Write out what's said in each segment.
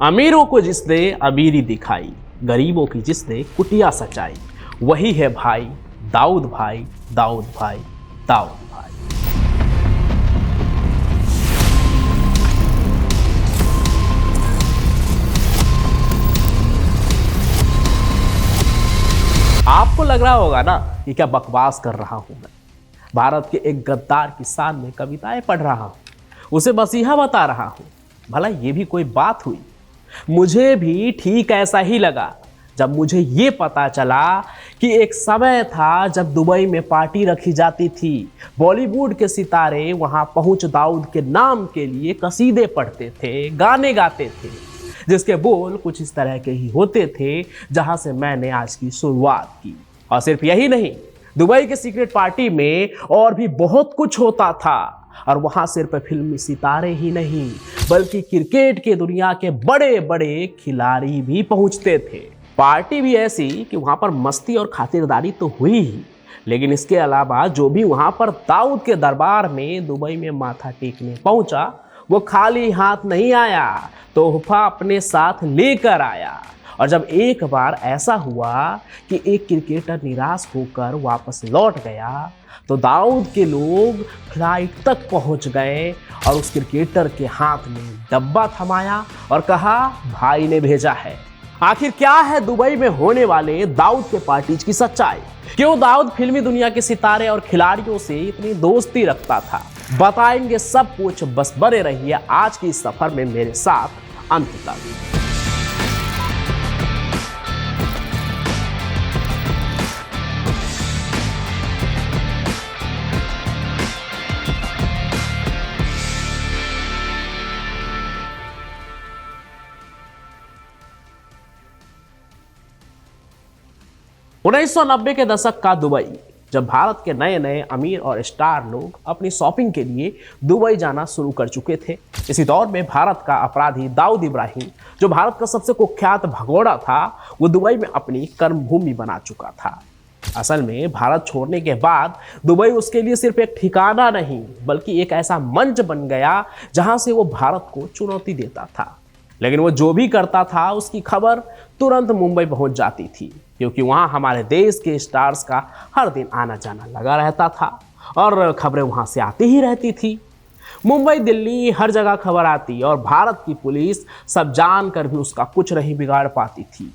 अमीरों को जिसने अमीरी दिखाई, गरीबों की जिसने कुटिया सचाई, वही है भाई दाऊद भाई, दाऊद भाई, दाऊद भाई। आपको लग रहा होगा ना कि क्या बकवास कर रहा हूं मैं। भारत के एक गद्दार की शान में कविताएं पढ़ रहा हूं, उसे मसीहा बता रहा हूं। भला ये भी कोई बात हुई? मुझे भी ठीक ऐसा ही लगा जब मुझे ये पता चला कि एक समय था जब दुबई में पार्टी रखी जाती थी। बॉलीवुड के सितारे वहां पहुंच दाऊद के नाम के लिए कसीदे पढ़ते थे, गाने गाते थे, जिसके बोल कुछ इस तरह के ही होते थे जहां से मैंने आज की शुरुआत की। और सिर्फ यही नहीं, दुबई के सीक्रेट पार्टी में और भी बहुत कुछ होता था। और वहां सिर्फ फिल्मी सितारे ही नहीं बल्कि क्रिकेट के दुनिया के बड़े बड़े खिलाड़ी भी पहुंचते थे। पार्टी भी ऐसी कि वहां पर मस्ती और खातिरदारी तो हुई ही, लेकिन इसके अलावा जो भी वहां पर दाऊद के दरबार में दुबई में माथा टेकने पहुंचा, वो खाली हाथ नहीं आया, तोहफा अपने साथ लेकर आया। और जब एक बार ऐसा हुआ कि एक क्रिकेटर निराश होकर वापस लौट गया, तो दाऊद के लोग फ्लाइट तक पहुंच गए और उस क्रिकेटर के हाथ में डब्बा थमाया और कहा, भाई ने भेजा है। आखिर क्या है दुबई में होने वाले दाऊद के पार्टीज की सच्चाई? क्यों दाऊद फिल्मी दुनिया के सितारे और खिलाड़ियों से इतनी दोस्ती रखता था? बताएंगे सब कुछ, बस बने रहिए आज की इस सफर में मेरे साथ अंत तक। 1990 के दशक का दुबई, जब भारत के नए नए अमीर और स्टार लोग अपनी शॉपिंग के लिए दुबई जाना शुरू कर चुके थे। इसी दौर में भारत का अपराधी दाऊद इब्राहिम, जो भारत का सबसे कुख्यात भगोड़ा था, वो दुबई में अपनी कर्मभूमि बना चुका था। असल में भारत छोड़ने के बाद दुबई उसके लिए सिर्फ एक ठिकाना नहीं बल्कि एक ऐसा मंच बन गया जहां से वो भारत को चुनौती देता था। लेकिन वो जो भी करता था उसकी खबर तुरंत मुंबई पहुंच जाती थी, क्योंकि वहां हमारे देश के स्टार्स का हर दिन आना जाना लगा रहता था और खबरें वहां से आती ही रहती थी। मुंबई, दिल्ली, हर जगह खबर आती और भारत की पुलिस सब जानकर भी उसका कुछ नहीं बिगाड़ पाती थी।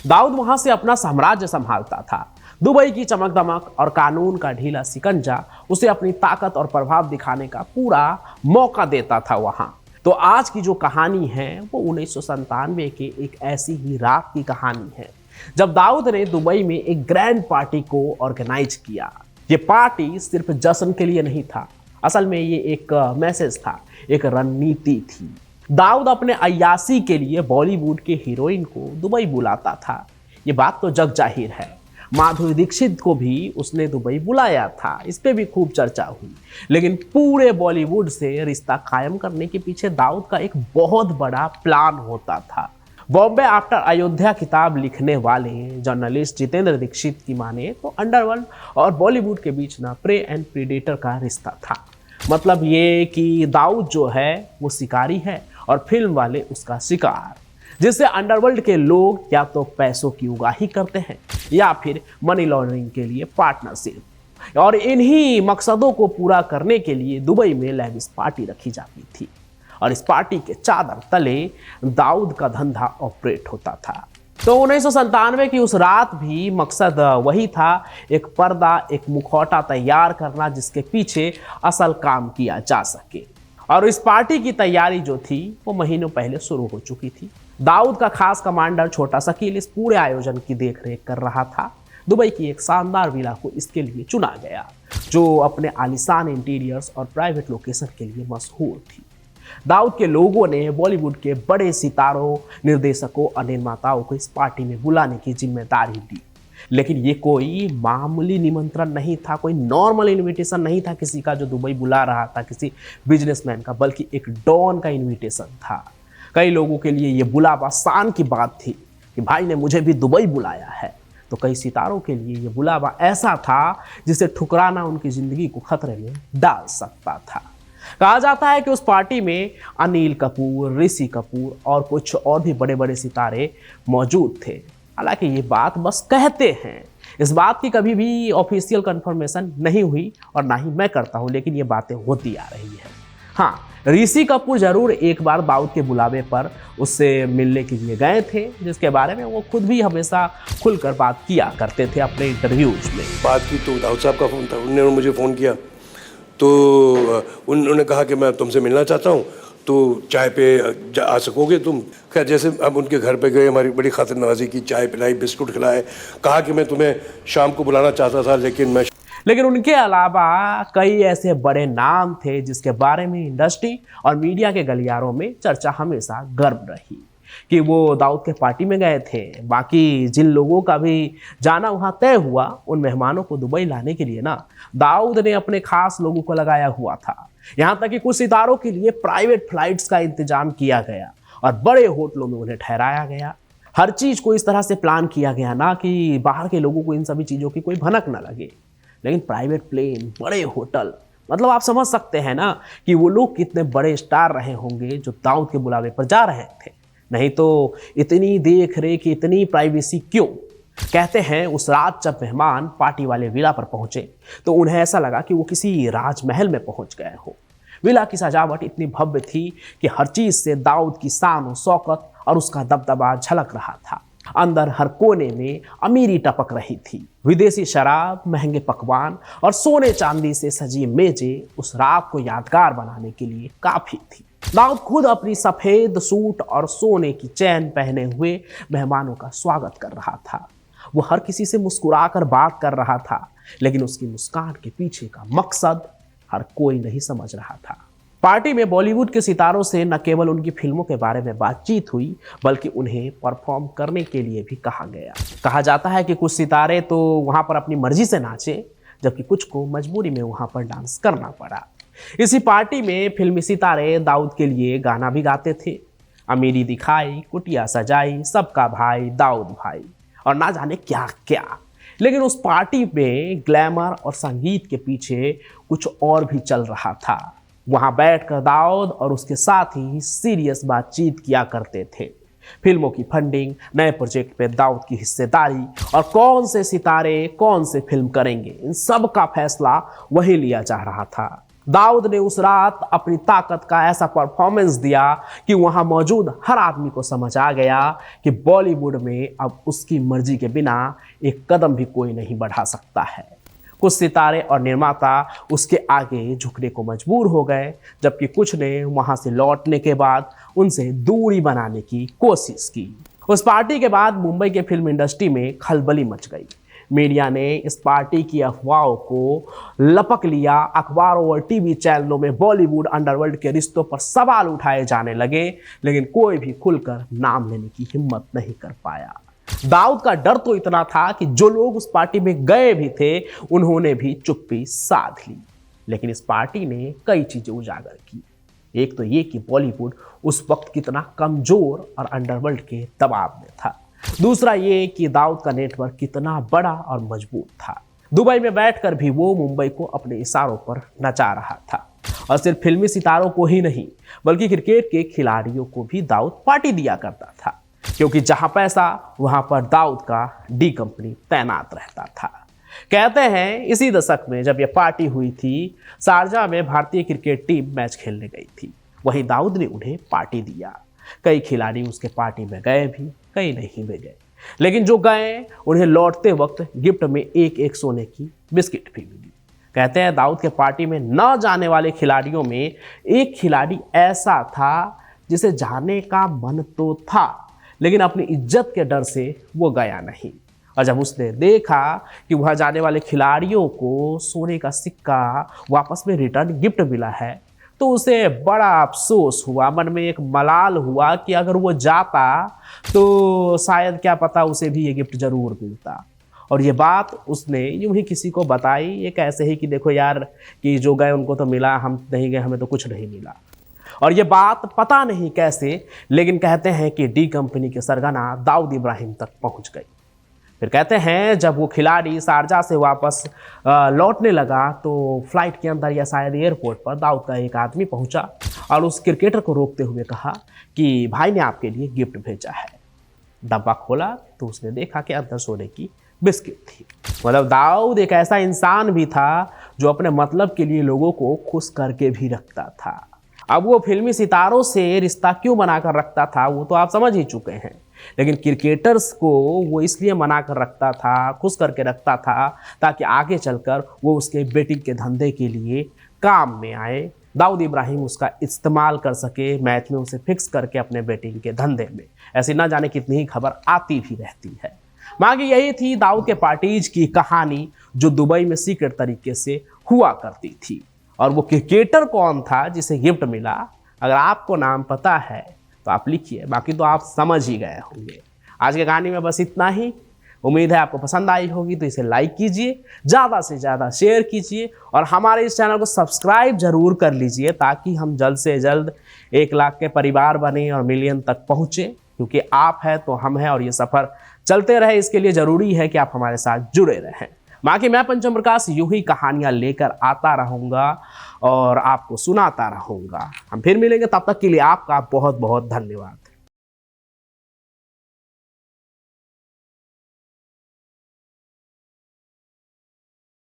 दाऊद वहां से अपना साम्राज्य संभालता था। दुबई की चमक दमक और कानून का ढीला सिकंजा उसे अपनी ताकत और प्रभाव दिखाने का पूरा मौका देता था वहां। तो आज की जो कहानी है वो 1997 के एक ऐसी ही रात की कहानी है जब दाऊद ने दुबई में एक ग्रैंड पार्टी को ऑर्गेनाइज किया। ये पार्टी सिर्फ जश्न के लिए नहीं था, असल में ये एक मैसेज था, एक रणनीति थी। दाऊद अपने अय्याशी के लिए बॉलीवुड के हीरोइन को दुबई बुलाता था। ये बात तो जग जाहिर है। माधुरी दीक्षित को भी उसने दुबई बुलाया था, इस पे भी खूब चर्चा हुई। लेकिन पूरे बॉलीवुड से रिश्ता कायम करने के पीछे दाऊद का एक बहुत बड़ा प्लान होता था। बॉम्बे आफ्टर अयोध्या किताब लिखने वाले जर्नलिस्ट जितेंद्र दीक्षित की माने तो अंडरवर्ल्ड और बॉलीवुड के बीच ना प्रे एंड प्रीडेटर का रिश्ता था। मतलब ये कि दाऊद जो है वो शिकारी है और फिल्म वाले उसका शिकार, जिससे अंडरवर्ल्ड के लोग या तो पैसों की उगाही करते हैं या फिर मनी लॉन्ड्रिंग के लिए पार्टनरशिप। और इन्हीं मकसदों को पूरा करने के लिए दुबई में लेविश पार्टी रखी जाती थी और इस पार्टी के चादर तले दाऊद का धंधा ऑपरेट होता था। तो 1997 की उस रात भी मकसद वही था, एक पर्दा, एक मुखौटा तैयार करना जिसके पीछे असल काम किया जा सके। और इस पार्टी की तैयारी जो थी वो महीनों पहले शुरू हो चुकी थी। दाऊद का खास कमांडर छोटा शकील इस पूरे आयोजन की देखरेख कर रहा था। दुबई की एक शानदार विला को इसके लिए चुना गया, जो अपने आलीशान इंटीरियर्स और प्राइवेट लोकेशन के लिए मशहूर थी। दाऊद के लोगों ने बॉलीवुड के बड़े सितारों, निर्देशकों और निर्माताओं को इस पार्टी में बुलाने की जिम्मेदारी दी। लेकिन ये कोई मामूली निमंत्रण नहीं था, कोई नॉर्मल इनविटेशन नहीं था किसी का जो दुबई बुला रहा था किसी बिजनेसमैन का, बल्कि एक डॉन का इनविटेशन था। कई लोगों के लिए ये बुलावा शान की बात थी कि भाई ने मुझे भी दुबई बुलाया है, तो कई सितारों के लिए ये बुलावा ऐसा था जिसे ठुकराना उनकी जिंदगी को खतरे में डाल सकता था। कहा जाता है कि उस पार्टी में अनिल कपूर, ऋषि कपूर और कुछ और भी बड़े बड़े सितारे मौजूद थे। हालांकि ये बात बस कहते हैं, इस बात की कभी भी ऑफिशियल कंफर्मेशन नहीं हुई और ना ही मैं करता हूं, लेकिन ये बातें होती आ रही है। हाँ, ऋषि कपूर जरूर एक बार दाऊद के बुलावे पर उससे मिलने के लिए गए थे, जिसके बारे में वो खुद भी हमेशा खुलकर बात किया करते थे अपने इंटरव्यूज में। बात की तो दाऊद साहब का फ़ोन था, उन्होंने मुझे फ़ोन किया तो उन्होंने कहा कि मैं तुमसे मिलना चाहता हूँ, तो चाय पे आ सकोगे तुम। खैर जैसे अब उनके घर पे गए, हमारी बड़ी खातिर नवाजी की, चाय पिलाई, बिस्कुट खिलाए, कहा कि मैं तुम्हें शाम को बुलाना चाहता था लेकिन उनके अलावा कई ऐसे बड़े नाम थे जिसके बारे में इंडस्ट्री और मीडिया के गलियारों में चर्चा हमेशा गर्म रही कि वो दाऊद के पार्टी में गए थे। बाकी जिन लोगों का भी जाना वहां तय हुआ, उन मेहमानों को दुबई लाने के लिए ना दाऊद ने अपने खास लोगों को लगाया हुआ था। यहां तक कि कुछ सितारों के लिए प्राइवेट फ्लाइट्स का इंतजाम किया गया और बड़े होटलों में उन्हें ठहराया गया। हर चीज को इस तरह से प्लान किया गया ना कि बाहर के लोगों को इन सभी चीजों की कोई भनक ना लगे। लेकिन प्राइवेट प्लेन, बड़े होटल, मतलब आप समझ सकते हैं ना कि वो लोग कितने बड़े स्टार रहे होंगे जो दाऊद के बुलावे पर जा रहे थे। नहीं तो इतनी देख रेख, इतनी प्राइवेसी क्यों? कहते हैं उस रात जब मेहमान पार्टी वाले विला पर पहुंचे तो उन्हें ऐसा लगा कि वो किसी राजमहल में पहुंच गए हो। विला की सजावट इतनी भव्य थी कि हर चीज से दाऊद की शान और शौकत और उसका दबदबा झलक रहा था। अंदर हर कोने में अमीरी टपक रही थी। विदेशी शराब, महंगे पकवान और सोने चांदी से सजी मेजें उस रात को यादगार बनाने के लिए काफी थी। दाऊद खुद अपनी सफेद सूट और सोने की चैन पहने हुए मेहमानों का स्वागत कर रहा था। वो हर किसी से मुस्कुराकर बात कर रहा था, लेकिन उसकी मुस्कान के पीछे का मकसद हर कोई नहीं समझ रहा था। पार्टी में बॉलीवुड के सितारों से न केवल उनकी फिल्मों के बारे में बातचीत हुई, बल्कि उन्हें परफॉर्म करने के लिए भी कहा गया। कहा जाता है कि कुछ सितारे तो वहां पर अपनी मर्जी से नाचे, जबकि कुछ को मजबूरी में वहां पर डांस करना पड़ा। इसी पार्टी में फिल्मी सितारे दाऊद के लिए गाना भी गाते थे। अमीरी दिखाई, कुटिया सजाई, सबका भाई दाऊद भाई और ना जाने क्या क्या। लेकिन उस पार्टी में ग्लैमर और संगीत के पीछे कुछ और भी चल रहा था। वहां बैठकर दाऊद और उसके साथी सीरियस बातचीत किया करते थे। फिल्मों की फंडिंग, नए प्रोजेक्ट पे दाऊद की हिस्सेदारी और कौन से सितारे कौन से फिल्म करेंगे, इन सब का फैसला वही लिया जा रहा था। दाऊद ने उस रात अपनी ताकत का ऐसा परफॉर्मेंस दिया कि वहां मौजूद हर आदमी को समझ आ गया कि बॉलीवुड में अब उसकी मर्जी के बिना एक कदम भी कोई नहीं बढ़ा सकता है। कुछ सितारे और निर्माता उसके आगे झुकने को मजबूर हो गए, जबकि कुछ ने वहां से लौटने के बाद उनसे दूरी बनाने की कोशिश की। उस पार्टी के बाद मुंबई के फिल्म इंडस्ट्री में खलबली मच गई। मीडिया ने इस पार्टी की अफवाहों को लपक लिया। अखबारों और टीवी चैनलों में बॉलीवुड अंडरवर्ल्ड के रिश्तों पर सवाल उठाए जाने लगे, लेकिन कोई भी खुलकर नाम लेने की हिम्मत नहीं कर पाया। दाऊद का डर तो इतना था कि जो लोग उस पार्टी में गए भी थे, उन्होंने भी चुप्पी साध ली। लेकिन इस पार्टी ने कई चीजें उजागर की। एक तो ये कि बॉलीवुड उस वक्त कितना कमजोर और अंडरवर्ल्ड के दबाव में था। दूसरा ये कि दाऊद का नेटवर्क कितना बड़ा और मजबूत था। दुबई में बैठकर भी वो मुंबई को अपने इशारों पर नचा रहा था। और सिर्फ फिल्मी सितारों को ही नहीं, बल्कि क्रिकेट के खिलाड़ियों को भी दाऊद पार्टी दिया करता था, क्योंकि जहां पैसा वहां पर दाऊद का डी कंपनी तैनात रहता था। कहते हैं इसी दशक में जब यह पार्टी हुई थी, शारजा में भारतीय क्रिकेट टीम मैच खेलने गई थी। वहीं दाऊद ने उन्हें पार्टी दिया। कई खिलाड़ी उसके पार्टी में गए भी, कई नहीं भी गए, लेकिन जो गए उन्हें लौटते वक्त गिफ्ट में एक सोने की बिस्किट भी मिली। कहते हैं दाऊद के पार्टी में न जाने वाले खिलाड़ियों में एक खिलाड़ी ऐसा था जिसे जाने का मन तो था, लेकिन अपनी इज्जत के डर से वो गया नहीं। और जब उसने देखा कि वहां जाने वाले खिलाड़ियों को सोने का सिक्का वापस में रिटर्न गिफ्ट मिला है, तो उसे बड़ा अफसोस हुआ, मन में एक मलाल हुआ कि अगर वो जाता तो शायद क्या पता उसे भी ये गिफ्ट जरूर मिलता। और ये बात उसने यूं ही किसी को बताई, ये कैसे ही कि देखो यार, कि जो गए उनको तो मिला, हम नहीं गए, हमें तो कुछ नहीं मिला। और ये बात पता नहीं कैसे, लेकिन कहते हैं कि डी कंपनी के सरगना दाऊद इब्राहिम तक पहुंच गई। फिर कहते हैं जब वो खिलाड़ी शारजा से वापस लौटने लगा तो फ्लाइट के अंदर या शायद एयरपोर्ट पर दाऊद का एक आदमी पहुंचा और उस क्रिकेटर को रोकते हुए कहा कि भाई ने आपके लिए गिफ्ट भेजा है। डब्बा खोला तो उसने देखा कि अंदर सोने की बिस्किट थी। मतलब दाऊद एक ऐसा इंसान भी था जो अपने मतलब के लिए लोगों को खुश करके भी रखता था। अब वो फिल्मी सितारों से रिश्ता क्यों बनाकर रखता था वो तो आप समझ ही चुके हैं, लेकिन क्रिकेटर्स को वो इसलिए मना कर रखता था, खुश करके रखता था ताकि आगे चलकर वो उसके बेटिंग के धंधे के लिए काम में आए, दाऊद इब्राहिम उसका इस्तेमाल कर सके, मैच में उसे फिक्स करके अपने बैटिंग के धंधे में। ऐसी ना जाने कितनी ही खबर आती भी रहती है। मांगी यही थी दाऊद के पार्टीज की कहानी जो दुबई में सीक्रेट तरीके से हुआ करती थी। और वो क्रिकेटर कौन था जिसे गिफ्ट मिला, अगर आपको नाम पता है तो आप लिखिए, बाकी तो आप समझ ही गए होंगे। आज की कहानी में बस इतना ही। उम्मीद है आपको पसंद आई होगी, तो इसे लाइक कीजिए, ज़्यादा से ज़्यादा शेयर कीजिए और हमारे इस चैनल को सब्सक्राइब जरूर कर लीजिए ताकि हम जल्द से जल्द 1 लाख के परिवार बने और मिलियन तक पहुँचे, क्योंकि आप हैं तो हम हैं और ये सफ़र चलते रहे। इसके लिए ज़रूरी है कि आप हमारे साथ जुड़े रहें। बाकी मैं पंचम प्रकाश यूं ही कहानियाँ लेकर आता रहूँगा और आपको सुनाता रहूँगा। हम फिर मिलेंगे, तब तक के लिए आपका बहुत बहुत धन्यवाद।